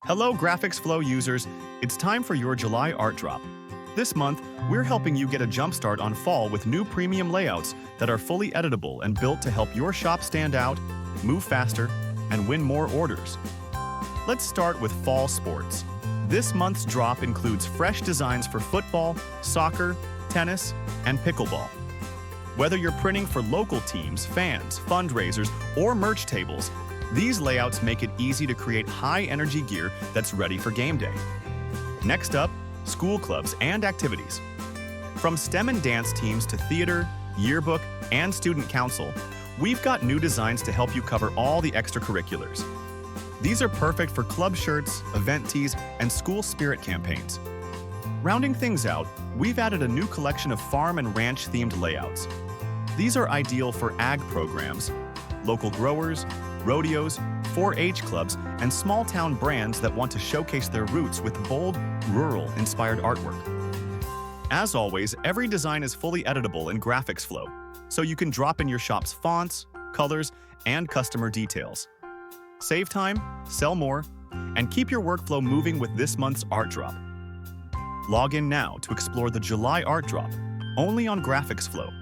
Hello, GraphicsFlow users. It's time for your July art drop. This month, we're helping you get a jumpstart on fall with new premium layouts that are fully editable and built to help your shop stand out, move faster, and win more orders. Let's start with fall sports. This month's drop includes fresh designs for football, soccer, tennis, and pickleball. Whether you're printing for local teams, fans, fundraisers, or merch tables, these layouts make it easy to create high-energy gear that's ready for game day. Next up, school clubs and activities. From STEM and dance teams to theater, yearbook, and student council, we've got new designs to help you cover all the extracurriculars. These are perfect for club shirts, event tees, and school spirit campaigns. Rounding things out, we've added a new collection of farm and ranch-themed layouts. These are ideal for ag programs, local growers, rodeos, 4-H clubs, and small-town brands that want to showcase their roots with bold, rural-inspired artwork. As always, every design is fully editable in GraphicsFlow, so you can drop in your shop's fonts, colors, and customer details. Save time, sell more, and keep your workflow moving with this month's art drop. Log in now to explore the July art drop, only on GraphicsFlow.